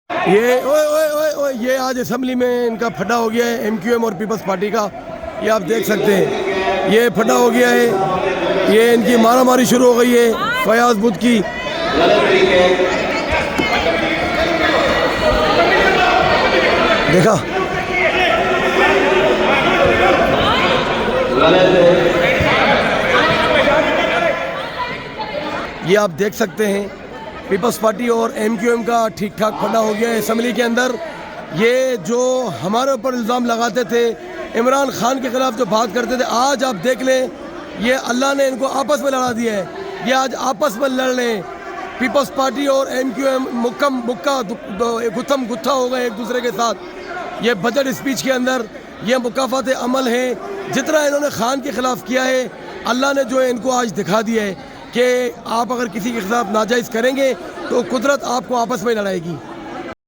ये ओए ओए ओए ओए ये आज असेंबली में इनका फटा हो गया है, एमक्यूएम और पीपल्स पार्टी का। ये आप देख सकते हैं, ये फटा हो गया है। ये इनकी मारामारी शुरू हो गई है फयाज बुद्ध की। देखा, ये आप देख सकते हैं पीपल्स पार्टी और एमक्यूएम का ठीक ठाक फटा हो गया है असेंबली के अंदर। ये जो हमारे ऊपर इल्ज़ाम लगाते थे, इमरान खान के ख़िलाफ़ जो बात करते थे, आज आप देख लें ये अल्लाह ने इनको आपस में लड़ा दिया है। ये आज आपस में लड़ रहे हैं। पीपल्स पार्टी और एमक्यूएम गुत्थम गुत्था हो गए एक दूसरे के साथ। ये बजट स्पीच के अंदर ये मुकाफात अमल है, जितना इन्होंने खान के ख़िलाफ़ किया है, अल्लाह ने जो है इनको आज दिखा दिया है कि आप अगर किसी के खिलाफ नाजायज़ करेंगे तो कुदरत आपको आपस में लड़ाएगी।